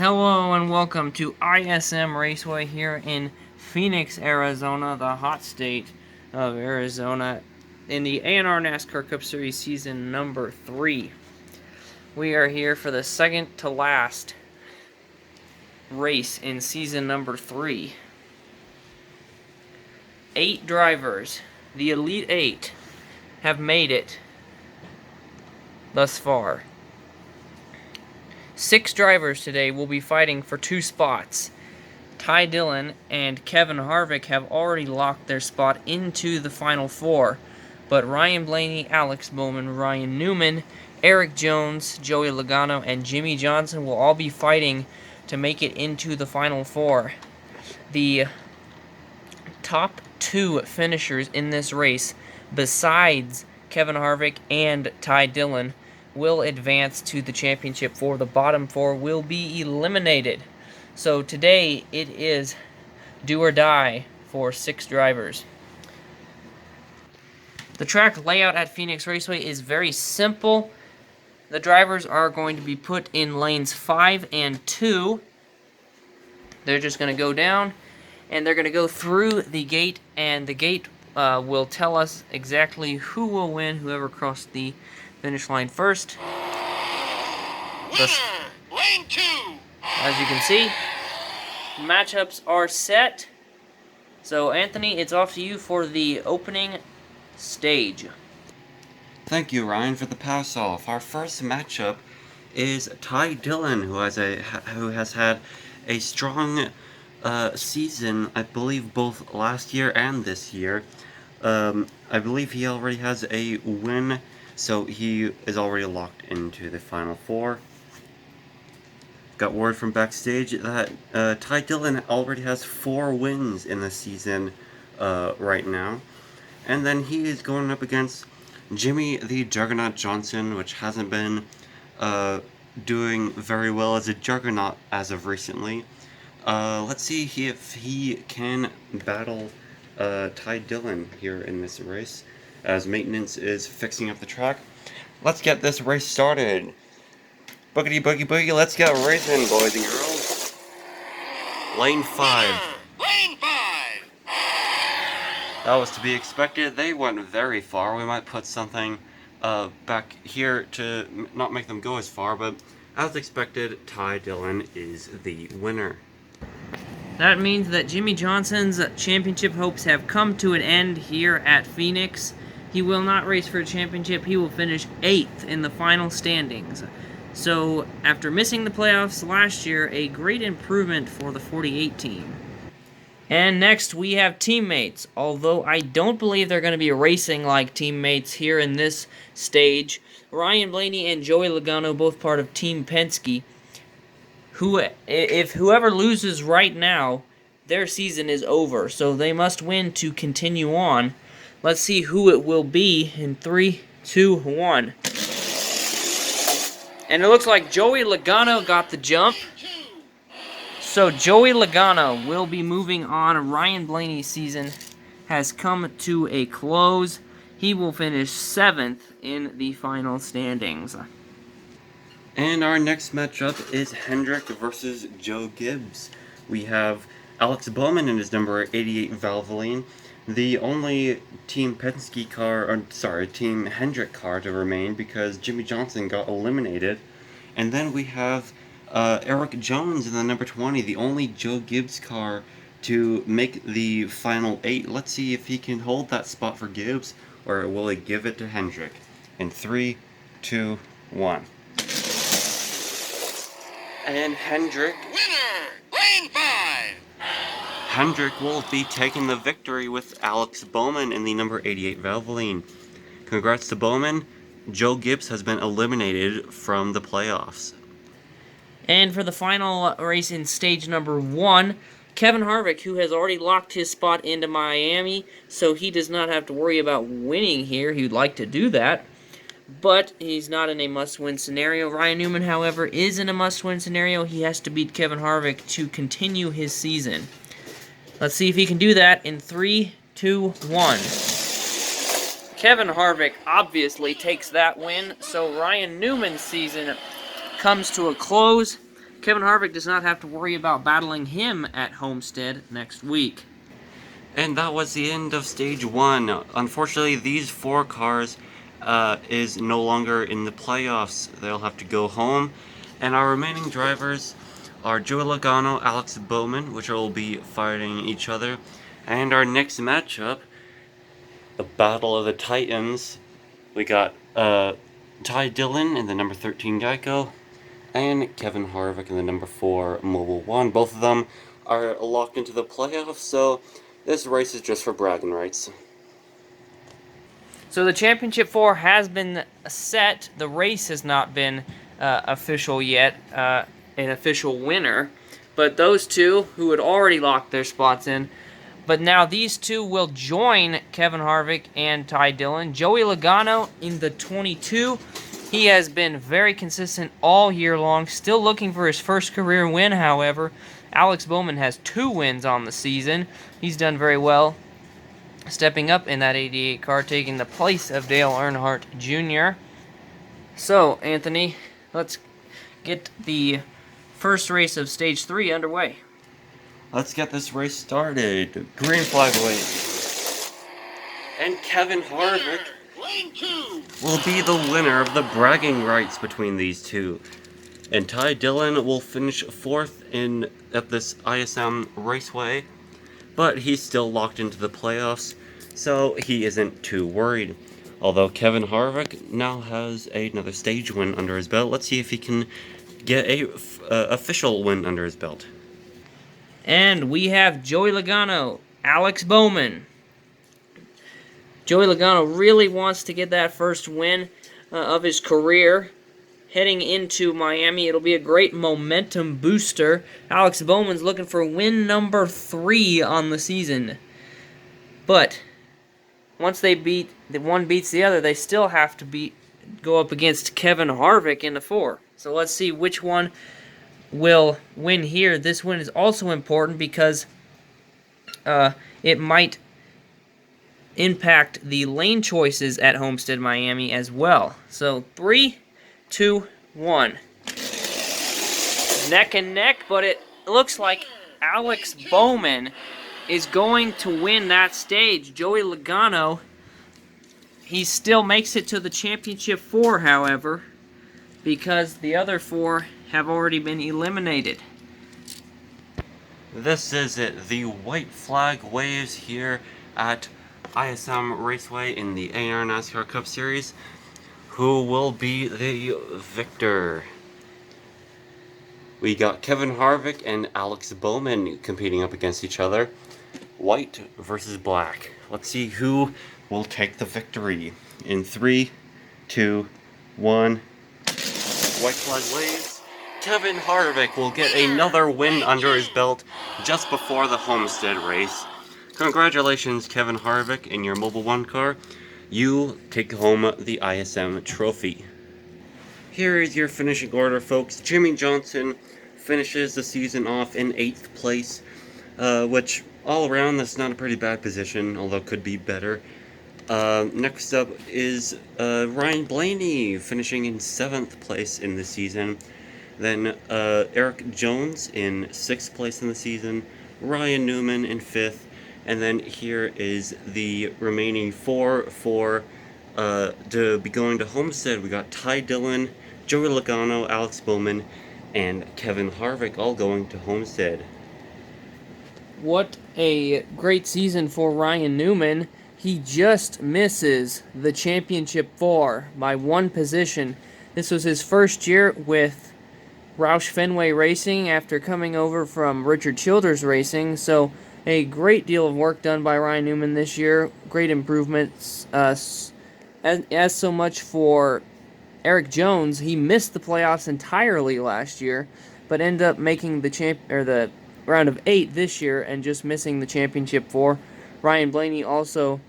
Hello and welcome to ISM Raceway here in Phoenix, Arizona, the hot state of Arizona, in the A&R NASCAR Cup Series season number 3. We are here for the second to last race in season number 3. 8 drivers, the Elite 8, have made it thus far. 6 drivers today will be fighting for 2 spots. Dillon and Kevin Harvick have already locked their spot into the Final Four, but Ryan Blaney, Alex Bowman, Ryan Newman, Eric Jones, Joey Logano, and Jimmie Johnson will all be fighting to make it into the Final Four. The top 2 finishers in this race, besides Kevin Harvick and Dillon, will advance to the championship, for the bottom 4 will be eliminated. So today it is do or die for 6 drivers. The track layout at Phoenix Raceway is very simple. The drivers are going to be put in lanes 5 and 2. They're just going to go down and they're going to go through the gate, and the gate will tell us exactly who will win, whoever crossed the finish line first. Lane 2. As you can see, matchups are set. So Anthony, it's off to you for the opening stage. Thank you, Ryan, for the pass-off. Our first matchup is Dillon, who has had a strong season, I believe, both last year and this year. I believe he already has a win, so he is already locked into the Final Four. Got word from backstage that Dillon already has 4 wins in the season right now. And then he is going up against Jimmie the Juggernaut Johnson, which hasn't been doing very well as a juggernaut as of recently. Let's see if he can battle Dillon here in this race, as maintenance is fixing up the track. Let's get this race started. Boogity boogie boogie, let's get racing, boys and girls. Lane 5. Lane 5. That was to be expected. They went very far. We might put something back here to not make them go as far, but as expected, Dillon is the winner. That means that Jimmie Johnson's championship hopes have come to an end here at Phoenix. He will not race for a championship. He will finish 8th in the final standings. So, after missing the playoffs last year, a great improvement for the 48 team. And next, we have teammates. Although I don't believe they're going to be racing like teammates here in this stage. Ryan Blaney and Joey Logano, both part of Team Penske. If whoever loses right now, their season is over. So they must win to continue on. Let's see who it will be in 3, 2, 1. And it looks like Joey Logano got the jump. So Joey Logano will be moving on. Ryan Blaney's season has come to a close. He will finish 7th in the final standings. And our next matchup is Hendrick versus Joe Gibbs. We have Alex Bowman in his number 88 Valvoline, the only Team Penske car, or sorry, Team Hendrick car to remain because Jimmie Johnson got eliminated. And then we have Eric Jones in the number 20, the only Joe Gibbs car to make the final 8. Let's see if he can hold that spot for Gibbs, or will he give it to Hendrick? In 3, 2, 1. And Hendrick... Winner! Lane 5. Hendrick will be taking the victory with Alex Bowman in the number 88 Valvoline. Congrats to Bowman. Joe Gibbs has been eliminated from the playoffs. And for the final race in stage number 1, Kevin Harvick, who has already locked his spot into Miami, so he does not have to worry about winning here. He would like to do that, but he's not in a must-win scenario. Ryan Newman, however, is in a must-win scenario. He has to beat Kevin Harvick to continue his season. Let's see if he can do that in 3, 2, 1. Kevin Harvick obviously takes that win, so Ryan Newman's season comes to a close. Kevin Harvick does not have to worry about battling him at Homestead next week. And that was the end of Stage 1. Unfortunately, these 4 cars is no longer in the playoffs. They'll have to go home. And our remaining drivers are Joey Logano, Alex Bowman, which will be fighting each other. And our next matchup, the Battle of the Titans, we got Ty Dillon in the number 13 Geico, and Kevin Harvick in the number 4 Mobile One. Both of them are locked into the playoffs, so this race is just for bragging rights. So the Championship 4 has been set. The race has not been official yet, an official winner. But those two who had already locked their spots in. But now these two will join Kevin Harvick and Ty Dillon. Joey Logano in the 22. He has been very consistent all year long. Still looking for his first career win, however. Alex Bowman has 2 wins on the season. He's done very well, stepping up in that 88 car, taking the place of Dale Earnhardt Jr. So, Anthony, let's get the first race of Stage 3 underway. Let's get this race started. Green flag wait. And Kevin Harvick Lane 2. will be the winner of the bragging rights between these two. And Ty Dillon will finish 4th at this ISM Raceway, but he's still locked into the playoffs, so he isn't too worried. Although Kevin Harvick now has another stage win under his belt. Let's see if he can get a official win under his belt. And we have Joey Logano, Alex Bowman. Joey Logano really wants to get that first win of his career. Heading into Miami, it'll be a great momentum booster. Alex Bowman's looking for win number 3 on the season. But once one beats the other, they still have to go up against Kevin Harvick in the 4. So let's see which one will win here. This win is also important because it might impact the lane choices at Homestead Miami as well. So 3, 2, 1. Neck and neck, but it looks like Alex Bowman is going to win that stage. Joey Logano, he still makes it to the Championship 4, however, because the other 4 have already been eliminated. This is it. The white flag waves here at ISM Raceway in the AR NASCAR Cup Series. Who will be the victor? We got Kevin Harvick and Alex Bowman competing up against each other. White versus black. Let's see who will take the victory. In 3, 2, 1. White flag waves. Kevin Harvick will get another win under his belt just before the Homestead race. Congratulations, Kevin Harvick, in your Mobile One car. You take home the ISM trophy. Here is your finishing order, folks. Jimmie Johnson finishes the season off in 8th place, which all around that's not a pretty bad position, although could be better. Next up is Ryan Blaney finishing in 7th place in the season. Then Eric Jones in 6th place in the season. Ryan Newman in 5th. And then here is the remaining 4 to be going to Homestead. We got Ty Dillon, Joey Logano, Alex Bowman, and Kevin Harvick all going to Homestead. What a great season for Ryan Newman. He just misses the Championship 4 by 1 position. This was his first year with Roush Fenway Racing after coming over from Richard Childers Racing, so a great deal of work done by Ryan Newman this year. Great improvements. As so much for Eric Jones, he missed the playoffs entirely last year, but ended up making the round of 8 this year and just missing the Championship 4. Ryan Blaney also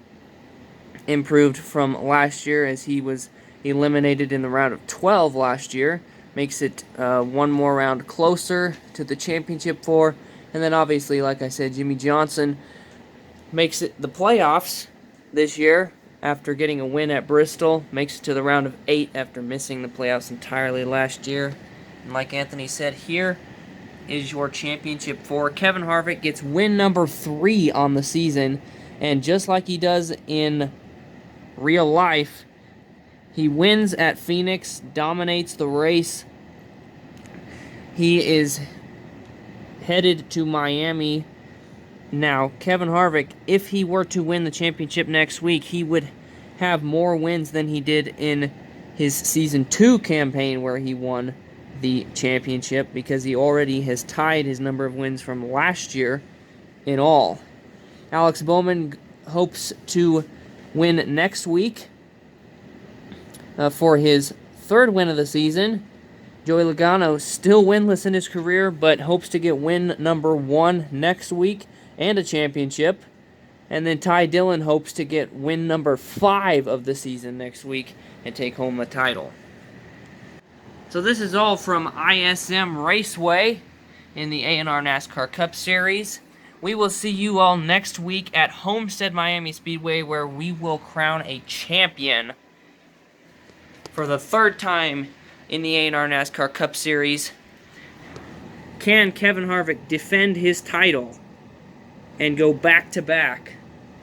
improved from last year as he was eliminated in the round of 12 last year. Makes it one more round closer to the Championship 4. And then obviously, like I said, Jimmie Johnson makes it the playoffs this year after getting a win at Bristol. Makes it to the round of 8 after missing the playoffs entirely last year. And like Anthony said, here is your championship 4. Kevin Harvick gets win number 3 on the season, and just like he does in real life, he wins at Phoenix, dominates the race. He is headed to Miami. Now, Kevin Harvick, if he were to win the championship next week, he would have more wins than he did in his Season 2 campaign where he won the championship, because he already has tied his number of wins from last year in all. Alex Bowman hopes to win next week for his 3rd win of the season. Joey Logano still winless in his career, but hopes to get win number 1 next week and a championship. And then Ty Dillon hopes to get win number 5 of the season next week and take home the title. So this is all from ISM Raceway in the A&R NASCAR Cup Series. We will see you all next week at Homestead Miami Speedway, where we will crown a champion for the 3rd time in the A&R NASCAR Cup Series. Can Kevin Harvick defend his title and go back-to-back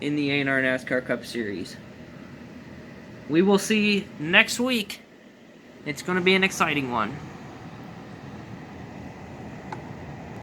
in the A&R NASCAR Cup Series? We will see next week. It's going to be an exciting one.